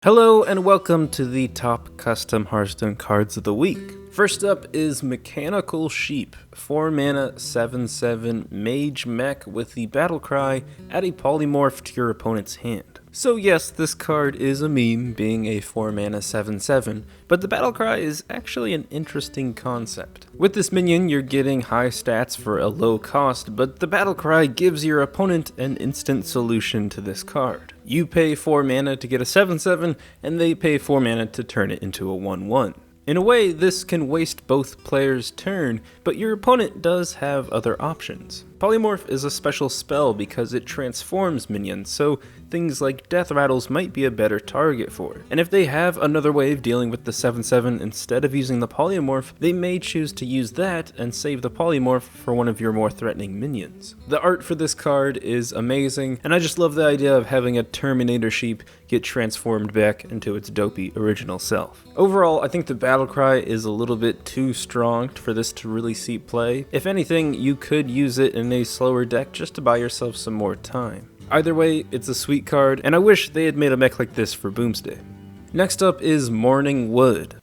Hello and welcome to the top custom Hearthstone cards of the week. First up is Mechanical Sheep, 4 mana 7/7 mage mech with the battle cry, add a polymorph to your opponent's hand. So yes, this card is a meme, being a 4 mana 7/7, but the battle cry is actually an interesting concept. With this minion, you're getting high stats for a low cost, but the battle cry gives your opponent an instant solution to this card. You pay 4 mana to get a 7/7, and they pay 4 mana to turn it into a 1/1. In a way, this can waste both players' turn, but your opponent does have other options. Polymorph is a special spell because it transforms minions, so things like death rattles might be a better target for it. And if they have another way of dealing with the 7/7 instead of using the polymorph, they may choose to use that and save the polymorph for one of your more threatening minions. The art for this card is amazing, and I just love the idea of having a Terminator sheep get transformed back into its dopey original self. Overall, I think the battle cry is a little bit too strong for this to really see play. If anything, you could use it in a slower deck just to buy yourself some more time. Either way, it's a sweet card, and I wish they had made a mech like this for Boomsday. Next up is Morning Wood.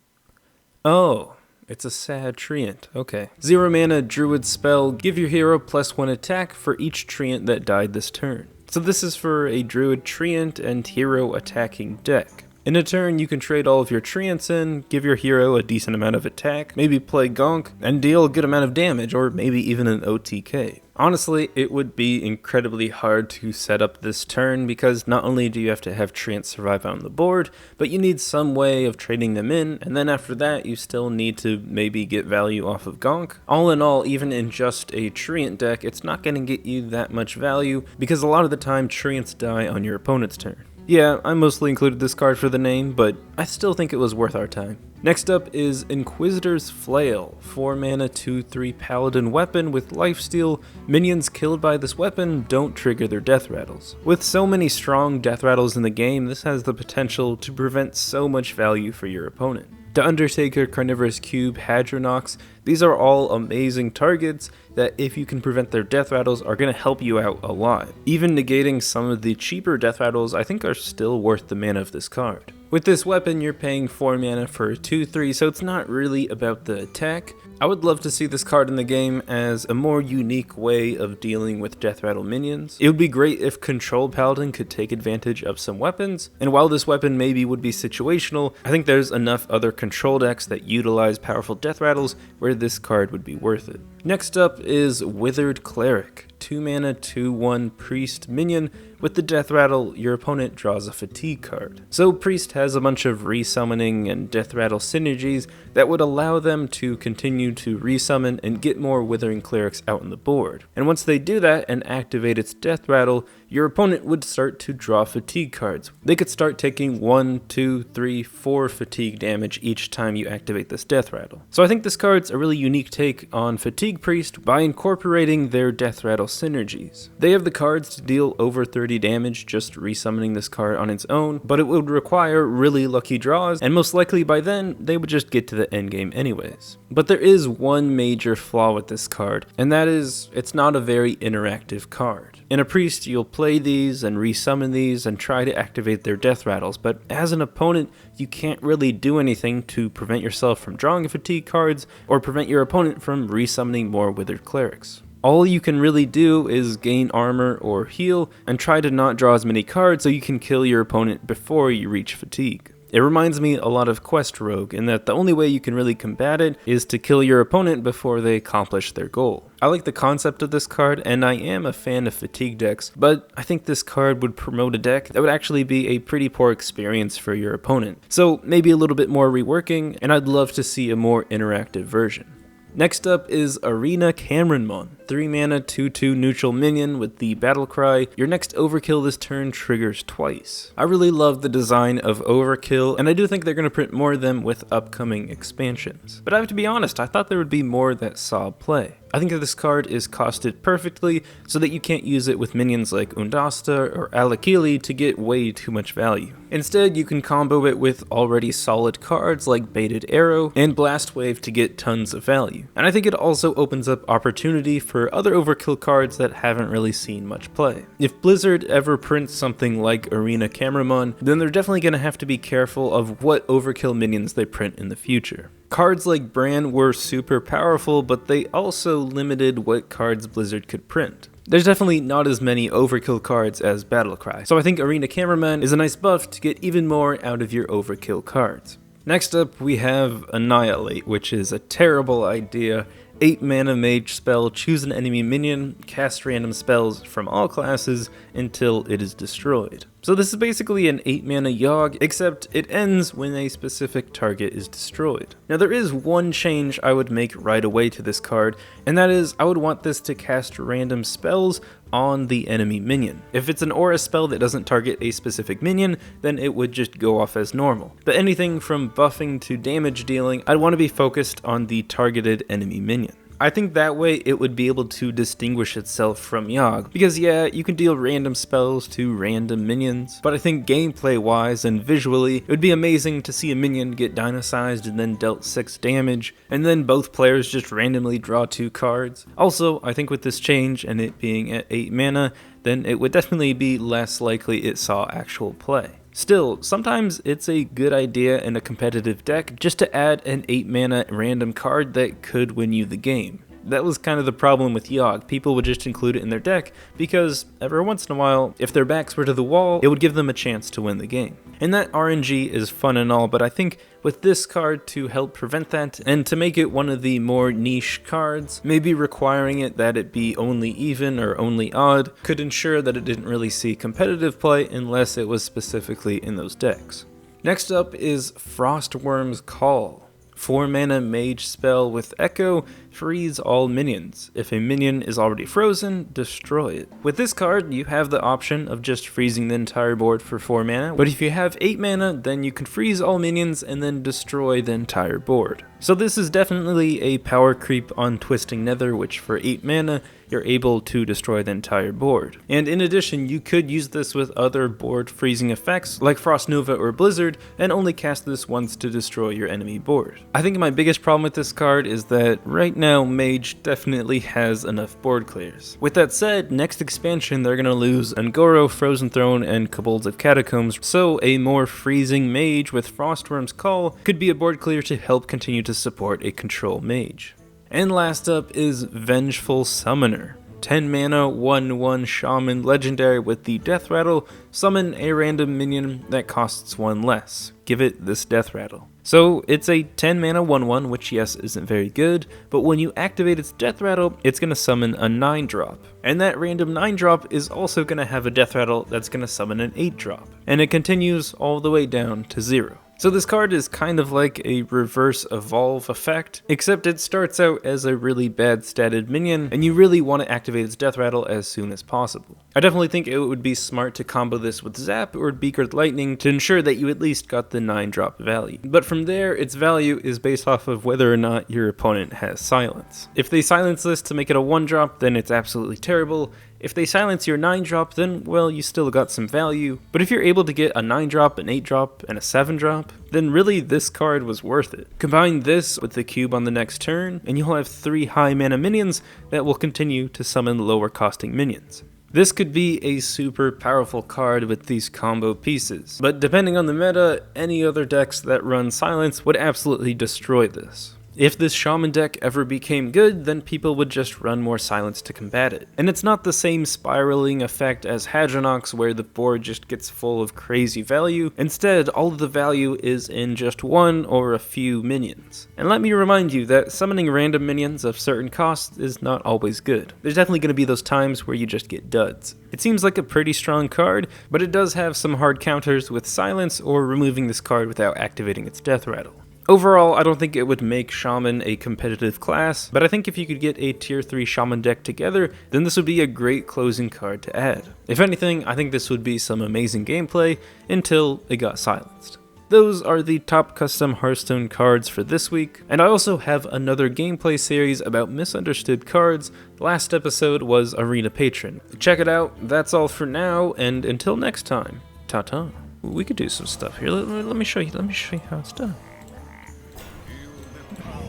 Oh, it's a sad treant, okay. 0 mana druid spell, give your hero +1 attack for each treant that died this turn. So this is for a druid treant and hero attacking deck. In a turn, you can trade all of your treants in, give your hero a decent amount of attack, maybe play Gonk, and deal a good amount of damage, or maybe even an OTK. Honestly, it would be incredibly hard to set up this turn because not only do you have to have treants survive on the board, but you need some way of trading them in, and then after that you still need to maybe get value off of Gonk. All in all, even in just a treant deck, it's not going to get you that much value because a lot of the time treants die on your opponent's turn. Yeah, I mostly included this card for the name, but I still think it was worth our time. Next up is Inquisitors Flail, 4 mana 2/3 paladin weapon with lifesteal. Minions killed by this weapon don't trigger their death rattles. With so many strong death rattles in the game, this has the potential to prevent so much value for your opponent. The Undertaker, Carnivorous Cube, Hadronox, these are all amazing targets that if you can prevent their death rattles are going to help you out a lot. Even negating some of the cheaper death rattles I think are still worth the mana of this card. With this weapon you're paying 4 mana for a 2/3, so it's not really about the attack. I would love to see this card in the game as a more unique way of dealing with death rattle minions. It would be great if Control Paladin could take advantage of some weapons, and while this weapon maybe would be situational, I think there's enough other control decks that utilize powerful death rattles where this card would be worth it. Next up is Withered Cleric, 2 mana 2/1 priest minion. With the death rattle, your opponent draws a fatigue card. So priest has a bunch of resummoning and death rattle synergies that would allow them to continue to resummon and get more withering clerics out on the board. And once they do that and activate its death rattle, your opponent would start to draw fatigue cards. They could start taking 1, 2, 3, 4 fatigue damage each time you activate this death rattle. So I think this card's a really unique take on Fatigue Priest by incorporating their death rattle synergies. They have the cards to deal over 30 damage just resummoning this card on its own, but it would require really lucky draws, and most likely by then they would just get to the endgame anyways. But there is one major flaw with this card, and that is it's not a very interactive card. In a priest, you'll play these and resummon these and try to activate their death rattles, but as an opponent, you can't really do anything to prevent yourself from drawing fatigue cards or prevent your opponent from resummoning more withered clerics. All you can really do is gain armor or heal and try to not draw as many cards so you can kill your opponent before you reach fatigue. It reminds me a lot of Quest Rogue in that the only way you can really combat it is to kill your opponent before they accomplish their goal. I like the concept of this card and I am a fan of fatigue decks, but I think this card would promote a deck that would actually be a pretty poor experience for your opponent. So maybe a little bit more reworking, and I'd love to see a more interactive version. Next up is Arena Cameronmon, 3 mana 2/2 neutral minion with the battle cry, your next overkill this turn triggers twice. I really love the design of overkill, and I do think they're going to print more of them with upcoming expansions. But I have to be honest, I thought there would be more that saw play. I think that this card is costed perfectly so that you can't use it with minions like Undasta or Alakili to get way too much value. Instead, you can combo it with already solid cards like Baited Arrow and Blast Wave to get tons of value. And I think it also opens up opportunity for other overkill cards that haven't really seen much play. If Blizzard ever prints something like Arena Cameraman, then they're definitely going to have to be careful of what overkill minions they print in the future. Cards like Bran were super powerful, but they also limited what cards Blizzard could print. There's definitely not as many overkill cards as Battlecry, so I think Arena Cameraman is a nice buff to get even more out of your overkill cards. Next up, we have Annihilate, which is a terrible idea. 8 mana mage spell, choose an enemy minion, cast random spells from all classes until it is destroyed. So this is basically an 8 mana Yogg, except it ends when a specific target is destroyed. Now there is one change I would make right away to this card, and that is I would want this to cast random spells on the enemy minion. If it's an aura spell that doesn't target a specific minion, then it would just go off as normal. But anything from buffing to damage dealing, I'd want to be focused on the targeted enemy minion. I think that way it would be able to distinguish itself from Yogg, because yeah, you can deal random spells to random minions, but I think gameplay wise and visually, it would be amazing to see a minion get dynasized and then dealt 6 damage, and then both players just randomly draw 2 cards. Also, I think with this change and it being at 8 mana, then it would definitely be less likely it saw actual play. Still, sometimes it's a good idea in a competitive deck just to add an 8 mana random card that could win you the game. That was kind of the problem with Yogg. People would just include it in their deck because every once in a while, if their backs were to the wall, it would give them a chance to win the game. And that RNG is fun and all, but I think with this card to help prevent that and to make it one of the more niche cards, maybe requiring it that it be only even or only odd could ensure that it didn't really see competitive play unless it was specifically in those decks. Next up is Frostworms Call. 4 mana mage spell with Echo, freeze all minions. If a minion is already frozen, destroy it. With this card, you have the option of just freezing the entire board for 4 mana, but if you have 8 mana, then you can freeze all minions and then destroy the entire board. So this is definitely a power creep on Twisting Nether, which for 8 mana, you're able to destroy the entire board. And in addition, you could use this with other board freezing effects like Frost Nova or Blizzard and only cast this once to destroy your enemy board. I think my biggest problem with this card is that right now Mage definitely has enough board clears. With that said, next expansion they're going to lose Ungoro, Frozen Throne, and Kobolds of Catacombs, so a more freezing Mage with Frostworms Call could be a board clear to help continue to support a control Mage. And last up is Vengeful Summoner. 10 mana, 1/1 Shaman Legendary with the Death Rattle, summon a random minion that costs 1 less. Give it this Death Rattle. So it's a 10 mana 1/1, which yes isn't very good, but when you activate its Death Rattle, it's going to summon a 9-drop. And that random 9-drop is also going to have a Death Rattle that's going to summon an 8-drop. And it continues all the way down to 0. So this card is kind of like a reverse evolve effect, except it starts out as a really bad statted minion, and you really want to activate its Death Rattle as soon as possible. I definitely think it would be smart to combo this with Zap or Beakered Lightning to ensure that you at least got the 9-drop value. But from there, its value is based off of whether or not your opponent has Silence. If they silence this to make it a 1-drop, then it's absolutely terrible. If they silence your 9-drop, then, well, you still got some value. But if you're able to get a 9-drop, an 8-drop, and a 7-drop, then really this card was worth it. Combine this with the cube on the next turn, and you'll have 3 high mana minions that will continue to summon lower costing minions. This could be a super powerful card with these combo pieces, but depending on the meta, any other decks that run Silence would absolutely destroy this. If this Shaman deck ever became good, then people would just run more Silence to combat it. And it's not the same spiraling effect as Hadronox where the board just gets full of crazy value. Instead, all of the value is in just 1 or a few minions. And let me remind you that summoning random minions of certain costs is not always good. There's definitely going to be those times where you just get duds. It seems like a pretty strong card, but it does have some hard counters with Silence or removing this card without activating its Death Rattle. Overall, I don't think it would make Shaman a competitive class, but I think if you could get a tier 3 Shaman deck together, then this would be a great closing card to add. If anything, I think this would be some amazing gameplay until it got silenced. Those are the top custom Hearthstone cards for this week, and I also have another gameplay series about misunderstood cards. Last episode was Arena Patron. Check it out. That's all for now, and until next time, ta-ta. We could do some stuff here. Let me show you. Let me show you how it's done.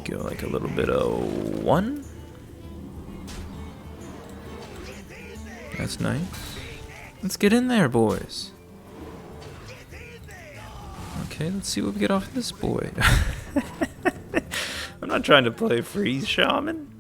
Go like a little bit of 1. That's nice. Let's get in there, boys. Okay, let's see what we get off this boy. I'm not trying to play freeze shaman.